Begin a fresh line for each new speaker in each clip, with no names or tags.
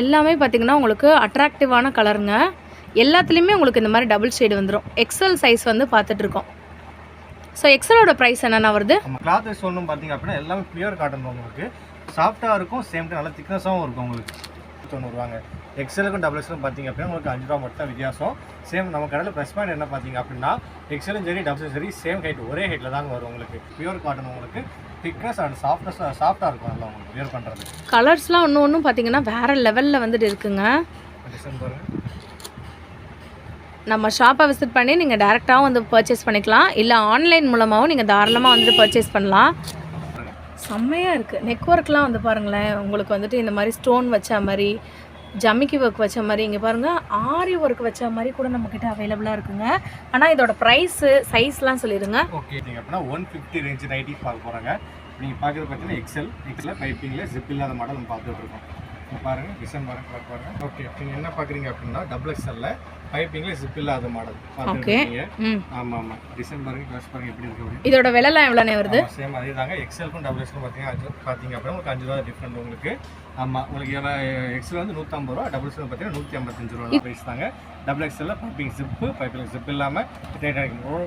எல்லாமே பார்த்தீங்கன்னா உங்களுக்கு அட்ராக்டிவான கலருங்க. எல்லாத்துலேயுமே உங்களுக்கு இந்த மாதிரி டபுள் ஷேடு வந்துடும். எக்ஸல் சைஸ் வந்து பார்த்துட்ருக்கோம். ஸோ எக்ஸலோட ப்ரைஸ் என்னென்ன வருது?
கிளாத் வைஸ் ஒன்றும் பார்த்தீங்க அப்படின்னா எல்லாமே பியூர் காட்டன் உங்களுக்கு சாஃப்டாக இருக்கும், சேம் டைம் நல்லா திக்னஸாகவும் இருக்கும். உங்களுக்கு 90 ரூபாங்க. எக்ஸலுக்கும் டபுள் எக்ஸலும் பார்த்தீங்க அப்படின்னா உங்களுக்கு 5 ரூபா மட்டும் வித்தியாசம். சேம் நம்ம கடையில் ப்ளஸ் பாயிண்ட் என்ன பார்த்தீங்க அப்படின்னா எக்ஸலும் சரி டபுள்ஸும் சரி சேம் ஹைட் ஒரே ஹைட்டில் தாங்க வரும். உங்களுக்கு பியூர் காட்டன் உங்களுக்கு திக்னஸ் அண்ட் சாஃப்டாக இருக்கும். நல்லா உங்களுக்கு வியர் பண்ணுறது.
கலர்ஸ்லாம் ஒன்றும் பார்த்தீங்கன்னா வேறு லெவலில் வந்துட்டு இருக்குங்க.
டிசைன் பாருங்கள்.
நம்ம ஷாப்பை விசிட் பண்ணி நீங்கள் டேரெக்டாகவும் வந்து பர்ச்சேஸ் பண்ணிக்கலாம், இல்லை ஆன்லைன் மூலமாகவும் நீங்கள் தாராளமாக வந்துட்டு பர்ச்சேஸ் பண்ணலாம். செம்மையாக இருக்குது. நெக் ஒர்க்லாம் வந்து பாருங்களேன், உங்களுக்கு வந்துட்டு இந்த மாதிரி ஸ்டோன் வச்ச மாதிரி, ஜமிக்கி ஒர்க் வச்ச மாதிரி, இங்கே பாருங்கள் ஆரி ஒர்க் வச்ச மாதிரி கூட நம்மக்கிட்ட அவைலபிளாக இருக்குங்க. ஆனால் இதோட ப்ரைஸு சைஸ்லாம் சொல்லிடுங்க.
ஓகே, நீங்கள் அப்படின்னா 150 ரேஞ்சு நைட்டி பார்க்க போகிறாங்க. நீங்கள் பார்க்குறது பார்த்தீங்கன்னா எக்ஸல் பைப்பிங்கில் ஜிப் இல்லாத மாடல் நம்ம பார்த்துட்ருக்கோம். பாருங்கள் டிசைன் பாருங்கள். ஓகே, நீங்கள் என்ன பார்க்குறீங்க அப்படின்னா டபுள் எக்ஸல்ல பைப்பிங்கில் ஜிப் இல்லாத மாடல் பார்த்துருக்கீங்க. ஆமாம். டிசைன் பாருங்கள், க்ளாஸ் பாருங்கள் எப்படி இருக்குது.
இதோட விலைலாம் எவ்வளோண்ணே வருது?
சேம் அதே தாங்க. எக்ஸலுக்கும் டபுள் எக்ஸலும் பார்த்தீங்க அப்படின்னா உங்களுக்கு 5 ரூபா டிஃப்ரெண்ட் உங்களுக்கு. ஆமாம், உங்களுக்கு எக்ஸல் வந்து 150 ரூபா, டபுள் எக்ஸல் பார்த்தீங்கன்னா 155 ரூபா ப்ரைஸ் தாங்க. டபுள் எக்ஸலில் பைப்பிங் ஜிப் இல்லாமல்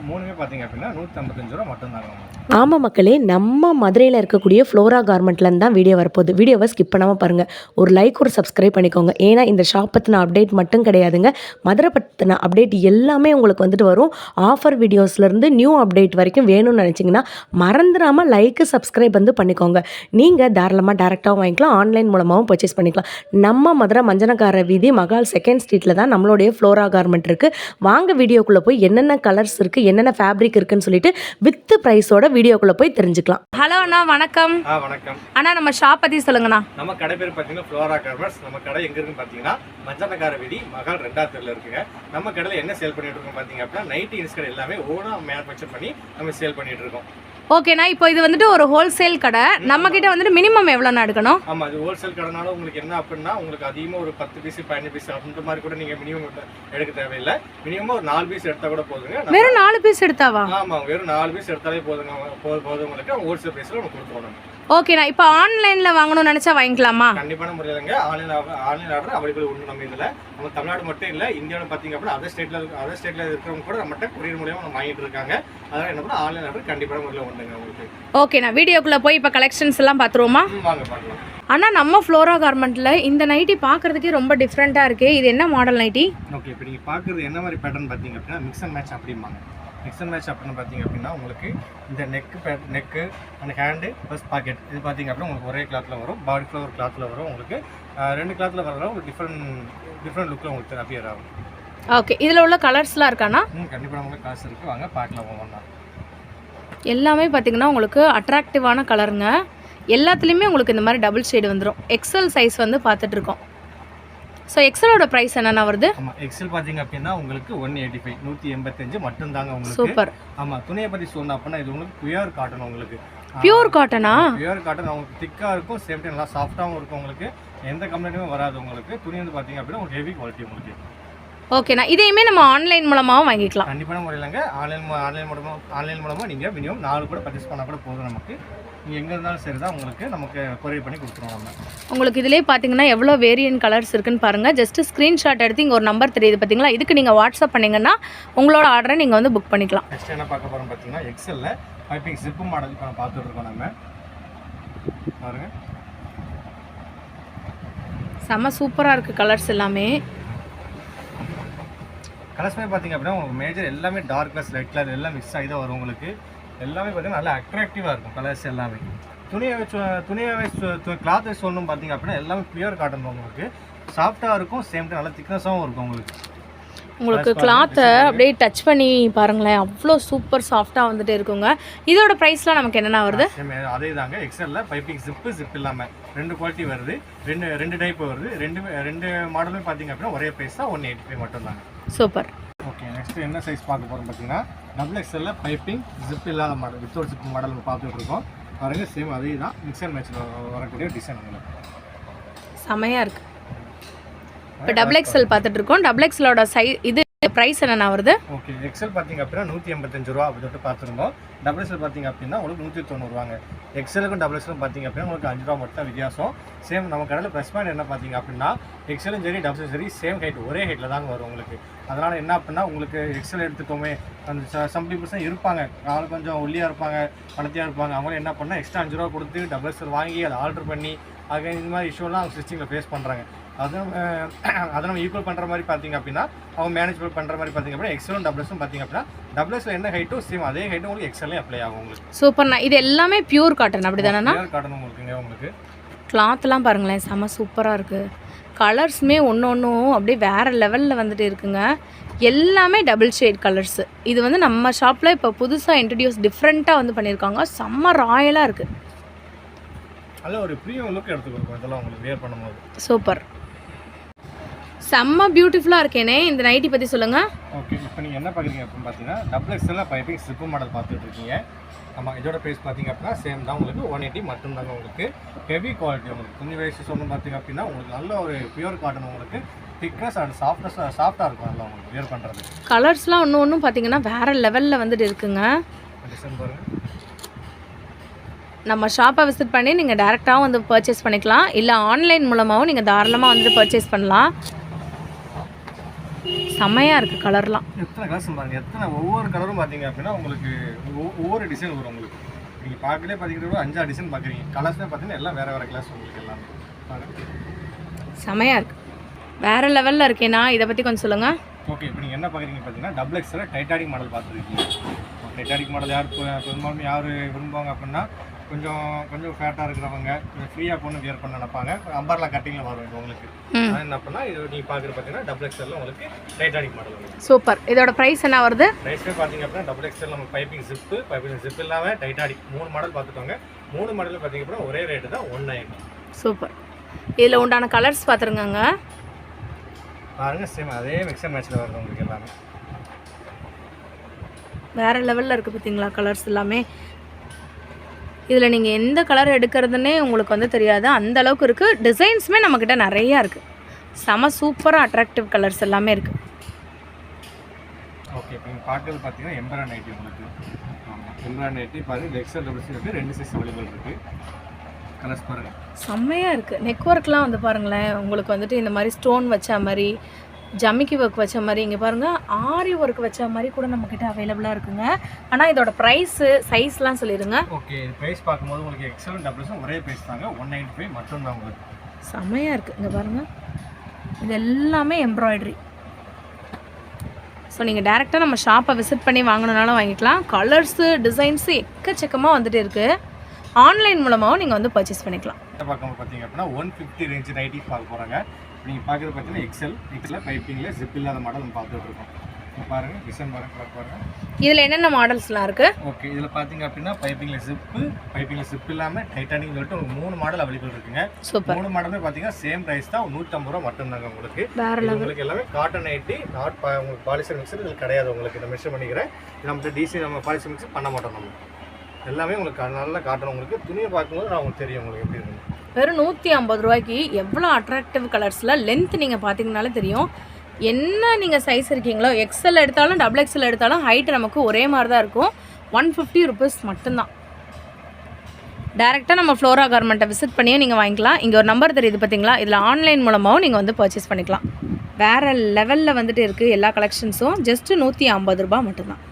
மூணுமே பார்த்தீங்க அப்படின்னா 155 ரூபா மட்டும்தாங்க.
ஆமாம் மக்களே, நம்ம மதுரையில் இருக்கக்கூடிய ஃப்ளோரா கார்மெண்ட்லேருந்து தான் வீடியோ வரப்போகுது. வீடியோவை ஸ்கிப் பண்ணாமல் பாருங்கள். ஒரு லைக் ஒரு சப்ஸ்கிரைப் பண்ணிக்கோங்க. ஏன்னா இந்த ஷாப் பற்றின அப்டேட் மட்டும் கிடையாதுங்க, மதுரை பற்றின அப்டேட் எல்லாமே உங்களுக்கு வந்துட்டு வரும். ஆஃபர் வீடியோஸ்லேருந்து நியூ அப்டேட் வரைக்கும் வேணும்னு நினச்சிங்கன்னா மறந்துடாமல் லைக்கு சப்ஸ்கிரைப் வந்து பண்ணிக்கோங்க. நீங்கள் தாராளமாக டேரெக்டாகவும் வாங்கிக்கலாம், ஆன்லைன் மூலமாகவும் பர்ச்சேஸ் பண்ணிக்கலாம். நம்ம மதுரை மஞ்சனக்கார வீதி மகால் 2nd ஸ்ட்ரீட்டில் தான் நம்மளுடைய ஃப்ளோரா கார்மெண்ட் இருக்குது. வாங்க வீடியோக்குள்ளே போய் என்னென்ன கலர்ஸ் இருக்குது, என்னென்ன ஃபேப்ரிக் இருக்குன்னு சொல்லிட்டு வித் ப்ரைஸோட வீடியோக்குள்ளே போய் தெரிஞ்சுக்கலாம்.
ஹலோ அண்ணா, வணக்கம்.
வணக்கம்
அண்ணா, நம்ம ஷாப் பற்றி சொல்லுங்கண்ணா.
நம்ம கடை பேர் பார்த்தீங்கன்னா ஃப்ளோரா கார்மெண்ட்ஸ். நம்ம கடை எங்கே இருக்குன்னு பார்த்தீங்கன்னா மஞ்சனக்கார வீதி மகால் 2வது தெருவில் இருக்குங்க. நம்ம கடையில் என்ன சேல் பண்ணிட்டு இருக்கோம் பார்த்தீங்க அப்படின்னா நைட்டி இன்ஸ்கர்ட் எல்லாமே ஓனாக மேனுஃபேக்சர் பண்ணி நம்ம சேல் பண்ணிட்டு இருக்கோம்.
ஓகேண்ணா, இப்போ இது வந்துட்டு ஒரு ஹோல்சேல் கடை. நம்ம கிட்ட வந்துட்டு மினிமம் எவ்வளோண்ணா எடுக்கணும்?
ஆமாம், அது ஹோல்சேல் கடைனால உங்களுக்கு என்ன அப்படின்னா உங்களுக்கு அதிகமாக ஒரு 10 பீஸ் 15 பீஸ் அந்த மாதிரி கூட நீங்கள் மினிமம் எடுக்க தேவையில்லை. மினிமம் ஒரு 4 பீஸ் எடுத்தால் கூட போதுங்க.
வெறும் 4 பீஸ் எடுத்தாவா?
ஆமாம், வெறும் 4 பீஸ் எடுத்தாலே போதுங்க. உங்களுக்கு ஹோல்சேல் ப்ரைஸில் நம்ம கொடுத்துருவோம்.
ஓகேண்ணா, இப்போ ஆன்லைனில் வாங்கணும்னு நினச்சா வாங்கிக்கலாமா?
கண்டிப்பான முறையிலங்க. ஆன்லைன் ஆர்டர் அவைலபிள் உண்டு. நம்ம இதில் நம்ம தமிழ்நாடு மட்டும் இல்லை, இந்தியாவில் பார்த்தீங்க அப்படின்னா அதர் ஸ்டேட்டில் இருக்கிறவங்க கூட நம்மகிட்ட கொரியர் மூலியமாக நம்ம வாங்கிட்டு இருக்காங்க. அதனால் என்ன பண்ணால் ஆன்லைன் ஆர்டர் கண்டிப்பான முறையில் உண்டுங்க உங்களுக்கு.
ஓகேண்ணா, வீடியோக்குள்ளே போய் இப்போ கலெக்ஷன்ஸ் எல்லாம் பார்த்துருவோமா?
வாங்க பார்க்கலாம்.
ஆனால் நம்ம ஃப்ளோரா கார்மெண்ட்டில் இந்த நைட்டி பார்க்குறதுக்கே ரொம்ப டிஃப்ரெண்ட்டாக இருக்குது. இது என்ன மாடல் நைட்டி?
ஓகே, இப்போ நீங்கள் பார்க்குறது என்ன மாதிரி பேட்டர்ன் பார்த்தீங்க அப்படின்னா மிக்ஸ் அண்ட் மேட்ச் அப்படிம்பாங்க. மிக்ஸ் அண்ட் மேட்ச் அப்படின்னு பார்த்தீங்க அப்படின்னா உங்களுக்கு இந்த neck and hand plus pocket இது பார்த்தீங்க அப்படின்னா உங்களுக்கு ஒரே கிளாத்தில் வரும். பாடி ஃபுல்லாக ஒரு கிளாத்தில் வரும். உங்களுக்கு 2 கிளாத்தில் வரலாம். உங்களுக்கு டிஃப்ரெண்ட் லுக்கில் உங்களுக்கு அப்பியர் ஆகும்.
ஓகே, இதில் உள்ள கலர்ஸ்லாம் இருக்காண்ணா?
கண்டிப்பாக உங்களுக்கு காசு இருக்குது. வாங்க பார்க்கலாம் ஒவ்வொன்றா.
எல்லாமே பார்த்தீங்கன்னா உங்களுக்கு அட்ராக்டிவான கலருங்க. எல்லாத்துலேயுமே உங்களுக்கு இந்த மாதிரி டபுள் ஷேடு வந்துடும். எக்ஸல் சைஸ் வந்து பார்த்துட்ருக்கோம். ஸோ எக்ஸலோட ப்ரைஸ் என்னென்ன வருது?
ஆமாம், எக்ஸல் பார்த்தீங்க அப்படின்னா உங்களுக்கு 185 185 மட்டும்தாங்க உங்களுக்கு.
சூப்பர்.
ஆமாம், துணியை பற்றி சொல்லணும் அப்படின்னா இது உங்களுக்கு பியூர் காட்டன். உங்களுக்கு
பியூர் காட்டனா?
பியூர் காட்டன் உங்களுக்கு திக்காக இருக்கும், சேம் டைம் நல்லா சாஃப்டாகவும் இருக்கும். உங்களுக்கு எந்த கம்ப்ளைண்ட்டுமே வராது. உங்களுக்கு துணி வந்து பார்த்தீங்க அப்படின்னா உங்களுக்கு ஹெவி குவாலிட்டி உங்களுக்கு.
ஓகேண்ணா, இதையுமே நம்ம ஆன்லைன் மூலமாகவும் வாங்கிக்கலாம்.
கண்டிப்பான முறையிலங்க. ஆன்லைன் மூலமாக நீங்கள் மினிமம் 4 கூட பர்ச்சேஸ் பண்ணால் கூட போதும். நமக்கு நீங்கள் எங்கே இருந்தாலும் சரி தான் உங்களுக்கு நமக்கு கொரியர் பண்ணி கொடுத்துருவோம் நம்ம.
உங்களுக்கு இதிலே பார்த்தீங்கன்னா எவ்வளோ வேரியன்ட் கலர்ஸ் இருக்குன்னு பாருங்கள். ஜஸ்ட்டு ஸ்க்ரீன்ஷாட் எடுத்து இங்கே ஒரு நம்பர் தெரியுது பார்த்தீங்களா, இதுக்கு நீங்கள் வாட்ஸ்அப் பண்ணிங்கன்னா உங்களோட ஆர்டரை நீங்கள் வந்து புக் பண்ணிக்கலாம்.
நெக்ஸ்ட் என்ன பார்க்க போகிறோம் பார்த்தீங்கன்னா எக்ஸலில் பைப்பிங் ஜிப்பு மாடல் இப்போ நம்ம பார்த்துட்டு இருக்கோம். நம்ம பாருங்கள்,
செம்ம சூப்பராக இருக்குது கலர்ஸ் எல்லாமே.
கலர்ஸ்மே பார்த்தீங்க அப்படின்னா உங்களுக்கு மேஜர் எல்லாமே டார்க் கலர்ஸ் லைட் கலர் எல்லாம் மிக்ஸ் ஆகி தான் வரும். உங்களுக்கு எல்லாமே பார்த்தீங்கன்னா நல்லா அட்ராக்டிவாக இருக்கும் கலர்ஸ் எல்லாமே. துணியை வச்சு கிளாத் வச்சு சொல்லணும் பார்த்தீங்க அப்படின்னா எல்லாமே பியூர் காட்டன். உங்களுக்கு சாஃப்டாக இருக்கும், சேம் டைம் நல்லா திக்னஸாகவும் இருக்கும். உங்களுக்கு
கிளாத்தை அப்படியே டச் பண்ணி பாருங்களேன், அவ்வளோ சூப்பர் சாஃப்டாக வந்துட்டு இருக்குங்க. இதோட ப்ரைஸ்லாம் நமக்கு என்னென்ன வருது?
அதே தாங்க. எக்ஸலில் பைப்பிங் ஜிப் இல்லாமல் 2 குவாலிட்டி வருது, 2 டைப் வருது. ரெண்டு மாடலுமே பார்த்தீங்க அப்படின்னா ஒரே ப்ரைஸ் தான் 185 மட்டும் தாங்க.
சூப்பர்.
ஓகே, நெக்ஸ்ட் என்ன சைஸ் பார்க்க போகிறோம் பார்த்தீங்கன்னா டபுள் எக்ஸலில் பைப்பிங் ஜிப் இல்லாத மாடல் வித்தவுட் ஜிப் மாடல் நம்ம பார்த்துட்டு இருக்கோம். பாருங்க, சேம் அதே தான் மிக்ஸ் அண்ட் மேட்சில் வரக்கூடிய டிசைன் உங்களுக்கு
செமையாக இருக்குது. இப்போ டபுள் எக்ஸல் பார்த்துட்டு இருக்கோம். டபுள் எக்ஸலோட இது ப்ரைஸ் என்னென்ன வருது?
ஓகே, எக்ஸல் பார்த்தீங்க அப்படின்னா 185 ரூபா அப்படி சொல்லிட்டு பார்த்துருந்தோம். டபுள் எக்ஸல் பார்த்தீங்க அப்படின்னா உங்களுக்கு 190 ரூபாங்க. எக்ஸலுக்கும் டபுள் எக்ஸலும் பார்த்தீங்க அப்படின்னா உங்களுக்கு 5 ரூபா மட்டும் தான் வித்தியாசம். சேம் நம்ம கடையில் ப்ளஸ் பாயிண்ட் என்ன பார்த்தீங்க அப்படின்னா எக்ஸலும் சரி டபுள் சரி சேம் ஹைட் ஒரே ஹைட்டில் தாங்க வரும் உங்களுக்கு. அதனால் என்ன அப்படின்னா உங்களுக்கு எக்ஸல் எடுத்துக்கோமே அந்த சம் பீப்புள்ஸ் தான் இருப்பாங்க, ஆள் கொஞ்சம் ஒல்லியாக இருப்பாங்க, பணத்தியாக இருப்பாங்க, அவங்களும் என்ன பண்ணால் எக்ஸ்ட்ரா 5 ரூபா கொடுத்து டபுள் எக்ஸல் வாங்கி அதை ஆர்டர் பண்ணி ஆக இந்த மாதிரி இஷ்யூலாம் அவங்க ஸ்டிச்சிங்கில் ஃபேஸ் பண்ணுறாங்க. அதை நம்ம ஈக்குவல் பண்ணுற மாதிரி பார்த்தீங்க அப்படின்னா அவங்க மேனேஜ்மெண்ட் பண்ணுற மாதிரி பார்த்தீங்க அப்படின்னா எக்ஸலும் டபுள் எக்ஸும் பார்த்தீங்க அப்படின்னா டபுள் எக்ஸில் என்ன ஹைட்டோ சேம் அதே ஹைட்டும் உங்களுக்கு எக்ஸல்லே அப்ளை ஆகும் உங்களுக்கு.
சூப்பர்ண்ணா. இது எல்லாமே பியூர் காட்டன் அப்படி தானேண்ணா?
பியூர் காட்டன் உங்களுக்கு
கிளாத்லாம் பாருங்களேன், செம்ம சூப்பராக இருக்குது. கலர்ஸுமே ஒன்று ஒன்றும் அப்படியே வேறு லெவலில் வந்துட்டு இருக்குங்க. எல்லாமே டபுள் ஷேட் கலர்ஸு. இது வந்து நம்ம ஷாப்பில் இப்போ புதுசாக இன்ட்ரடியூஸ் டிஃப்ரெண்ட்டாக வந்து பண்ணியிருக்காங்க. செம்ம ராயலாக இருக்குது.
அதில் ஒரு ப்ரீமியம் லுக் எடுத்து கொடுக்கும் இதெல்லாம் உங்களுக்கு வேர் பண்ணும்போது.
சூப்பர், செம்ம பியூட்டிஃபுல்லாக இருக்கேனே. இந்த நைட்டி பற்றி சொல்லுங்கள்.
ஓகே, இப்போ நீங்கள் என்ன பார்க்குறீங்க அப்படின்னு பார்த்தீங்கன்னா டபுள் எக்ஸலில் பைப்பிங் ஸ்லிப்பு மாடல் பார்த்துட்டு இருக்கீங்க. ஆமாம், இதோட ப்ரைஸ் பார்த்தீங்க அப்படின்னா சேம் தான் உங்களுக்கு 180 மட்டும்தாங்க. உங்களுக்கு ஹெவி குவாலிட்டி உங்களுக்கு கொஞ்சம் வயசு சொன்ன பார்த்தீங்க அப்படின்னா உங்களுக்கு நல்ல ஒரு பியூர் காட்டன் உங்களுக்கு திக்னஸ் அண்ட் சாஃப்டாக இருக்கும் நல்லா உங்களுக்கு வேர் பண்ணுறது.
கலர்ஸ்லாம் ஒன்று ஒன்றும் பார்த்தீங்கன்னா வேறு லெவலில் வந்துட்டு இருக்குங்க.
டிசைன் பாருங்கள்.
நம்ம ஷாப்பை விசிட் பண்ணி நீங்கள் டேரெக்டாகவும் வந்து பர்ச்சேஸ் பண்ணிக்கலாம், இல்லை ஆன்லைன் மூலமாகவும் நீங்கள் தாராளமாக வந்துட்டு பர்ச்சேஸ் பண்ணலாம். செம்மையாக இருக்குது கலர்லாம்.
எத்தனை கலர்ஸ் பாருங்கள், எத்தனை ஒவ்வொரு கலரும் பார்த்தீங்க அப்படின்னா உங்களுக்கு ஒவ்வொரு டிசைன் வரும் உங்களுக்கு. நீங்கள் பார்க்கலே பார்த்தீங்கன்னா 5-6 டிசைன் பார்க்குறீங்க. கலர்ஸ்மே பார்த்தீங்கன்னா எல்லாம் வேறு வேறு கலர்ஸ் உங்களுக்கு எல்லாமே
செம்மையாக இருக்குது, வேறு லெவலில் இருக்கேண்ணா. இதை பற்றி கொஞ்சம் சொல்லுங்கள்.
ஓகே, இப்போ நீங்கள் என்ன பார்க்குறீங்க பார்த்தீங்கன்னா டபுள் எக்ஸில் டைட்டானிக் மாடல் பார்த்துருக்கீங்க. டைட்டானிக் மாடல் யார் பெரும்பாலும் யார் விரும்புவாங்க அப்படின்னா கொஞ்சம் ஃபேட்டாக இருக்கிறவங்க கொஞ்சம் ஃப்ரீயாக பொண்ணு வியர் பண்ண நினைப்பாங்க. அம்பர்லா கட்டிங்கில் வரும் இது உங்களுக்கு. அது என்ன பண்ணால் இது நீங்கள் பார்க்குறது பார்த்தீங்கன்னா டபுள் எக்ஸலில் உங்களுக்கு டைட்டானிக் மாடல் வரும்.
சூப்பர். இதோட ப்ரைஸ் என்ன வருது?
ப்ரைஸே பார்த்தீங்க அப்படின்னா டபுள் எக்ஸல் நம்ம பைப்பிங் ஜிப் இல்லாமல் டைட்டானிக் 3 மாடல் பார்த்துக்கோங்க. 3 மாடலில் பார்த்தீங்க அப்படின்னா ஒரே ரேட்டு தான் 190.
சூப்பர். இதில் உண்டான கலர்ஸ் பார்த்துருங்க
பாருங்கள், சேம் அதே மிக்சர் மேட்சில் வருது உங்களுக்கு எல்லாமே
வேறு லெவலில் இருக்குது. பார்த்தீங்களா கலர்ஸ் எல்லாமே? இதில் நீங்கள் எந்த கலர் எடுக்கிறதுனே உங்களுக்கு வந்து தெரியாது, அந்த அளவுக்கு இருக்குது. டிசைன்ஸுமே நம்மக்கிட்ட நிறையா இருக்குது. செம சூப்பராக அட்ராக்டிவ் கலர்ஸ் எல்லாமே இருக்குது.
ஓகே, இப்போ நீங்கள் பார்க்குறது பார்த்தீங்கன்னா எம்ப்ராய்டரி நைட்டி உங்களுக்கு. ஆமாம், எம்ப்ராய்டரி நைட்டி பாருங்கள் எக்ஸல் டபுள் இருக்குது, 2 சைஸ் அவைலபிள் இருக்குது. கலர்ஸ் பாருங்கள்,
செம்மையாக இருக்குது. நெக் ஒர்க்லாம் வந்து பாருங்களேன், உங்களுக்கு வந்துட்டு இந்த மாதிரி ஸ்டோன் வச்ச மாதிரி, ஜமிக்கி ஒர்க் வச்ச மாதிரி, இங்கே பாருங்கள் ஆரி ஒர்க் வச்ச மாதிரி கூட நம்மக்கிட்ட அவைலபிளாக இருக்குங்க. ஆனால் இதோட ப்ரைஸு சைஸ்லாம் சொல்லிடுங்க.
ஓகே, ப்ரைஸ் பார்க்கும்போது உங்களுக்கு எக்ஸல் டபுள்ஸும் ஒரே ப்ரைஸ் தாங்க, 195 மட்டும்தான் உங்களுக்கு.
செம்மையாக இருக்குது. இங்கே பாருங்கள், இது எல்லாமே எம்ப்ராய்டரி. ஸோ நீங்கள் டேரெக்டாக நம்ம ஷாப்பை விசிட் பண்ணி வாங்கணுன்னாலும் வாங்கிக்கலாம். கலர்ஸு டிசைன்ஸு எக்கச்சக்கமாக வந்துட்டு இருக்குது. ஆன்லைன் மூலமாகவும் நீங்கள் வந்து பர்ச்சேஸ் பண்ணிக்கலாம்.
பார்க்கும்போது பார்த்தீங்க அப்படின்னா 150 ரேஞ்சு நைட்டி பார்க்க போகிறாங்க. நீங்கள் பார்க்குறது பார்த்தீங்கன்னா எக்ஸல் பைப்பிங்கில் ஜிப் இல்லாத மாடல் நம்ம பார்த்துட்டு இருக்கோம். பாருங்கள் டிசைன் பாருங்கள்.
இதில் என்னென்ன மாடல்ஸ்லாம் இருக்குது?
ஓகே, இதில் பார்த்தீங்க அப்படின்னா பைப்பிங்கில் ஜிப் இல்லாமல் டைட்டானிக் சொல்லிட்டு உங்களுக்கு 3 மாடல் அவைலபிள் இருக்குங்க.
சூப்பர்.
3 மாடலுமே பார்த்தீங்கன்னா சேம் ப்ரைஸ் தான், 150 ரூபா மட்டும்தாங்க உங்களுக்கு. உங்களுக்கு எல்லாமே காட்டன் நைட்டி, உங்களுக்கு பாலிஸ்டர் மிக்சர் இதில் கிடையாது. உங்களுக்கு இதை மென்ஷன் பண்ணிக்கிறேன், நம்ம டிசி நம்ம பாலிஸ்டர் மிக்சர் பண்ண மாட்டோம். நம்ம எல்லாமே உங்களுக்கு நல்லா காட்டணும். உங்களுக்கு துணியை பார்க்கும்போது நான் உங்களுக்கு தெரியும் உங்களுக்கு எப்படி இருக்குங்க.
வெறும் 150 ரூபாய்க்கு எவ்வளோ அட்ராக்டிவ் கலர்ஸில் லென்த் நீங்கள் பார்த்தீங்கனாலே தெரியும். என்ன நீங்கள் சைஸ் இருக்கீங்களோ, எக்ஸல் எடுத்தாலும் டபுள் எக்ஸல் எடுத்தாலும் ஹைட்டு நமக்கு ஒரே மாதிரி தான் இருக்கும். 150 ருபீஸ் மட்டும்தான். டேரெக்டாக நம்ம ஃப்ளோரா கார்மெண்ட்டை விசிட் பண்ணியே நீங்கள் வாங்கிக்கலாம். இங்கே ஒரு நம்பர் தெரியுது பார்த்தீங்களா, இதில் ஆன்லைன் மூலமாகவும் நீங்கள் வந்து பர்ச்சேஸ் பண்ணிக்கலாம். வேறு லெவலில் வந்துட்டு இருக்குது எல்லா கலெக்ஷன்ஸும். ஜஸ்ட்டு 150 ரூபா மட்டும்தான்.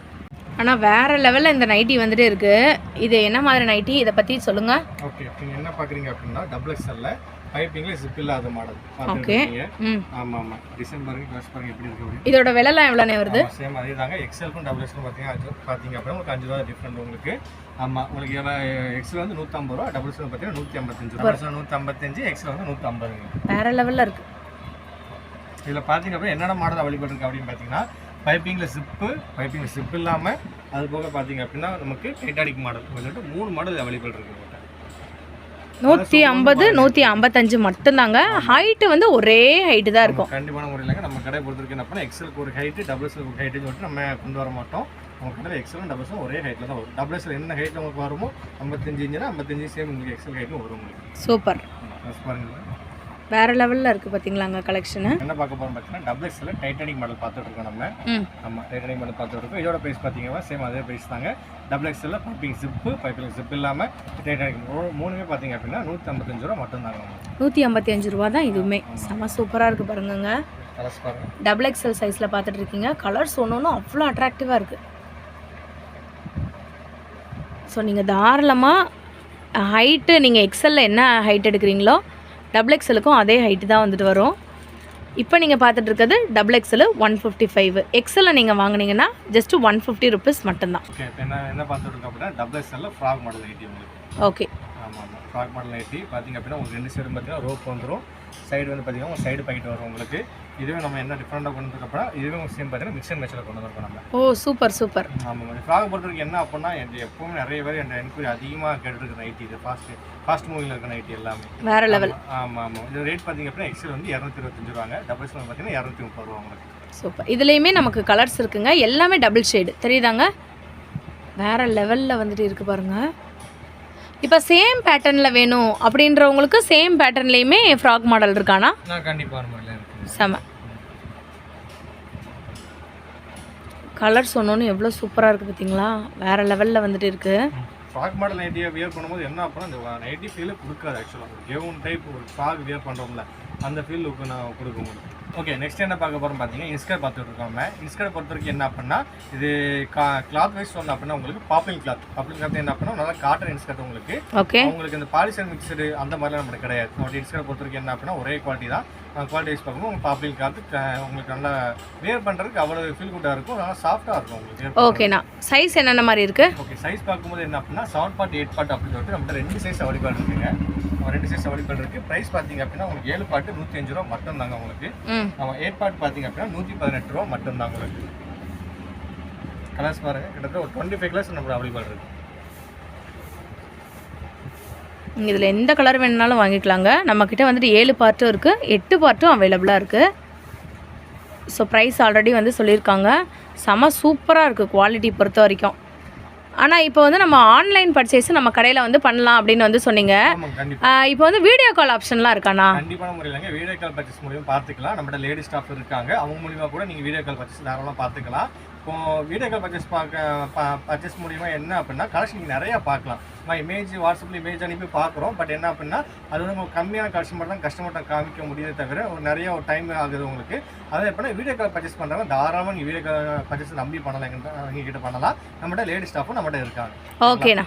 ஆனால் வேறு லெவலில் இந்த நைட்டி வந்துட்டு இருக்குது. இது என்ன மாதிரி நைட்டி, இதை பற்றி சொல்லுங்கள்.
ஓகே, நீங்கள் என்ன பார்க்குறீங்க அப்படின்னா டபுள் எக்ஸல்ல பைப்பிங்கில் ஜிப் இல்லாத மாடல்.
ஓகே,
ஆமாம். டிசைன் பாருங்கள், க்ளாஸ் பாருங்கள் எப்படி இருக்குது.
இதோட விலைலாம் எவ்வளோண்ணே வருது?
சேம் அதே தாங்க. எக்ஸலுக்கும் டபுள் எக்ஸலும் பார்த்தீங்க அப்படின்னா உங்களுக்கு 5 ரூபா டிஃப்ரெண்ட் உங்களுக்கு. ஆமாம், உங்களுக்கு எக்ஸல் வந்து 150 ரூபா, டபுள் எக்ஸல் பார்த்தீங்கன்னா 155 ரூபா. 155, எக்ஸல் வந்து 150.
வேறு லெவலில் இருக்குது.
இதில் பார்த்தீங்க அப்படின்னா என்னென்ன மாடல் அவைலபிள் இருக்குது அப்படின்னு பார்த்தீங்கன்னா பைப்பிங்கில் ஜிப் இல்லாமல் அது போக பார்த்தீங்க அப்படின்னா நமக்கு டைட்டானிக் மாடல் சொல்லிட்டு 3 மாடல் அவைலபிள் இருக்குது.
150, 155 மட்டும்தாங்க. ஹைட்டு வந்து ஒரே ஹைட்டு தான் இருக்கும்.
கண்டிப்பான முறையிலங்க நம்ம கடை பொறுத்திருக்கு என்ன பண்ணால் எக்ஸலுக்கு ஒரு ஹைட்டு, டபுள் எக்ஸலுக்கு ஒரு ஹைட்டுன்னு சொல்லிட்டு நம்ம கொண்டு வர மாட்டோம். நம்ம கடையில் எக்ஸலும் டபுள் எக்ஸலும் ஒரே ஹைட்டில் தான் வரும். டபுள் எக்ஸல் என்ன ஹைட்டில் உங்களுக்கு வருமோ 55 இன்ச்சுனா 55 சேம் உங்களுக்கு எக்ஸல் ஹைட்டும் வரும் உங்களுக்கு.
சூப்பர்.
பாருங்கள்,
வேறு லெவலில் இருக்குது பார்த்தீங்களாங்க கலெக்ஷனு.
என்ன பார்க்க போகிறோம் பார்த்தீங்கன்னா டபுள் எக்ஸ்எல் டைட்டானிக் மாடல் பார்த்துட்டு இருக்கோம் நம்ம. ஆமாம், டைட்டானிக் மாடல் பார்த்துட்டு இருக்கோம். இதோட ப்ரைஸ் பார்த்தீங்கன்னா சேம் அதே ப்ரைஸ் தாங்க. டபுள் எக்ஸ்எல்ல பைப்பிங் ஜிப் இல்லாமல் டைட்டானிக் மூணுமே பார்த்தீங்க அப்படின்னா 155 ரூபா மட்டும்தாங்க.
155 ரூபா தான் இதுவுமே. செம சூப்பராக இருக்குது பாருங்கங்க.
கலர்ஸ் பாருங்க.
டபுள் எக்ஸ்எல் சைஸில் பார்த்துட்டு இருக்கீங்க. கலர்ஸ் ஒன்று அவ்வளோ அட்ராக்டிவாக இருக்குது. ஸோ நீங்கள் தாராளமாக ஹைட்டு நீங்கள் எக்ஸலில் என்ன ஹைட் எடுக்கிறீங்களோ டபுள் எக்ஸலுக்கும் அதே ஹைட்டு தான் வந்துட்டு வரும். இப்போ நீங்கள் பார்த்துட்டு இருக்கிறது டபுள் எக்ஸல் 155. எக்ஸலில் நீங்கள் வாங்கினீங்கன்னா ஜஸ்ட்டு 150 ருபீஸ் மட்டும்தான்.
ஓகே, என்ன பார்த்துட்டு இருக்கோம் அப்படின்னா டபுள் எக்ஸ்எல்ல ஃப்ராக் மாடல் நைட்டி உங்களுக்கு.
ஓகே,
ஆமாம், ஃப்ராக் மாடல் நைட்டி பார்த்தீங்க அப்படின்னா உங்களுக்கு 2 சைடும் பார்த்தீங்கன்னா ரோப் வந்துடும். சைடு வந்து பார்த்தீங்கன்னா சைடு பாக்கெட் வரும் உங்களுக்கு. இதுவே நம்ம என்ன டிஃப்ரெண்டாக கொண்டு வந்துருக்கப்போ இதுவே சேம் பார்த்தீங்கன்னா மிக்ஸ் அண்ட் மேட்சில் கொண்டு வந்துருக்கோம் நம்ம.
ஓ சூப்பர் சூப்பர்.
ஆமாம், ஃப்ராக் பொறுத்தவரைக்கும் என்ன அப்படின்னா எப்பவுமே நிறைய பேர் என் என்கொயரி அதிகமாக கேட்டுருக்கு நைட்டி. இது ஃபாஸ்ட் மூவிங்கில் இருக்க நைட்டி எல்லாமே
வேறு லெவல்.
ஆமாம், இது ரேட் பார்த்தீங்க அப்படின்னா எக்ஸல் வந்து 225 ரூபாங்க. டபுள் எக்ஸல் பார்த்தீங்கன்னா 230 ரூபா உங்களுக்கு.
சூப்பர். இதுலேயுமே நமக்கு கலர்ஸ் இருக்குங்க. எல்லாமே டபுள் ஷேடு தெரியுதாங்க. வேறு லெவலில் வந்துட்டு இருக்குது பாருங்கள். இப்போ சேம் பேட்டர்னில் வேணும் அப்படின்றவங்களுக்கு சேம் பேட்டர்ன்லேயுமே ஃப்ராக் மாடல் இருக்கானா?
கண்டிப்பாக மாடலில் இருக்குது.
செம கலர்ஸ் ஒன்று எவ்வளோ சூப்பராக இருக்குது பார்த்தீங்களா. வேறு லெவலில் வந்துட்டு இருக்குது.
ஃப்ராக் மாடல் நைட்டியை வியர் பண்ணும்போது என்ன அப்படின்னா இந்த நைட்டி ஃபீலே கொடுக்காது. ஆக்சுவலாக கெவுன் டைப் ஒரு ஃப்ராக் வியர் பண்ணுறோம்ல அந்த ஃபீல் லுக்கு நான் கொடுக்க முடியும். ஓகே, நெக்ஸ்ட் என்ன பார்க்க போகிறோம் பார்த்தீங்கன்னா இன்ஸ்கர்ட் பார்த்துட்டு இருக்கோம். இன்ஸ்கர்ட் பொறுத்த வரைக்கும் என்ன அப்படின்னா இது கிளாத் வைஸ் சொன்ன அப்படின்னா உங்களுக்கு பாப்பிங் கிளாத் என்ன அப்படின்னா நல்லா காட்டன் இன்ஸ்கர்ட் உங்களுக்கு.
ஓகே,
உங்களுக்கு இந்த பாலிஸ்டர் மிக்சடு அந்த மாதிரிலாம் நம்மளுக்கு கிடையாது. நம்ம இன்ஸ்கர்ட் பொறுத்த வரைக்கும் என்ன அப்படின்னா ஒரே குவாலிட்டி தான். குவாலிட்டி வைஸ் பார்க்கும்போது உங்களுக்கு பாப்பிங் கிளாத் உங்களுக்கு நல்லா வேர் பண்ணுறதுக்கு அவ்வளோ ஃபீல் குட்டாக இருக்கும். நல்லா சாஃப்டாக இருக்கும் உங்களுக்கு.
ஓகேண்ணா, சைஸ் என்னென்ன மாதிரி இருக்குது?
ஓகே, சைஸ் பார்க்கும்போது என்ன அப்படின்னா 7 பார்ட் 8 பார்ட் அப்படின்னு சொல்லிட்டு நம்மகிட்ட 2 சைஸ் அவைலபிள் இருக்குங்க. 2 சைஸ் அவைலபிள் இருக்குது. ப்ரைஸ் பார்த்தீங்க அப்படின்னா உங்களுக்கு 7 பார்ட் 105 ரூபா மட்டும் தாங்க உங்களுக்கு. நம்ம 8 பார்ட் பார்த்தீங்க அப்படின்னா 118 ரூபா மட்டும் தான் உங்களுக்கு. கலர்ஸ் பாருங்கள், கிட்டத்தட்ட ஒரு 25 கலர்ஸ் நம்மளோட அவைலபிள் இருக்குது.
இதில் எந்த கலர் வேணுனாலும் வாங்கிக்கலாங்க. நம்மக்கிட்ட வந்துட்டு 7 பார்ட்டும் இருக்குது, 8 பார்ட்டும் அவைலபிளாக இருக்குது. ஸோ ப்ரைஸ் ஆல்ரெடி வந்து சொல்லியிருக்காங்க. செம சூப்பராக இருக்குது குவாலிட்டி பொறுத்த வரைக்கும். ஆனால் இப்போ வந்து நம்ம ஆன்லைன் பர்ச்சேஸ் நம்ம கடையில் வந்து பண்ணலாம் அப்படின்னு வந்து சொன்னீங்க. இப்போ வந்து வீடியோ கால் ஆப்ஷன்லாம் இருக்காண்ணா?
கண்டிப்பான முறையிலங்க வீடியோ கால் பர்ச்சேஸ் மூலியமாக பார்த்துக்கலாம். நம்மகிட்ட லேடி ஸ்டாஃப் இருக்காங்க, அவங்க மூலியமாக கூட நீங்கள் வீடியோ கால் பர்ச்சேஸ் தாராளமாக பார்த்துக்கலாம். இப்போ வீடியோ கால் பர்ச்சேஸ் மூலிமா என்ன அப்படின்னா கலெக்ஷன் நீங்கள் நிறையா பார்க்கலாம். நம்ம இமேஜ் வாட்ஸ்அப்பில் இமேஜ் அனுப்பி பார்க்குறோம். பட் என்ன அப்படின்னா அது வந்து உங்களுக்கு கம்மியான கலெக்ஷன் மட்டும் தான் கஸ்டமர்கிட்ட காமிக்க முடியுதே தவிர நிறைய ஒரு டைம் ஆகுது உங்களுக்கு. அதே எப்படின்னா வீடியோ கால் பர்ச்சேஸ் பண்ணுறாங்க தாராளமாக நீங்கள் வீடியோ கால் பர்ச்சேஸ் நம்பி பண்ணலாம். எங்ககிட்ட பண்ணலாம். நம்மகிட்ட லேடி ஸ்டாஃபும் நம்மகிட்ட இருக்காங்க.
ஓகேண்ணா.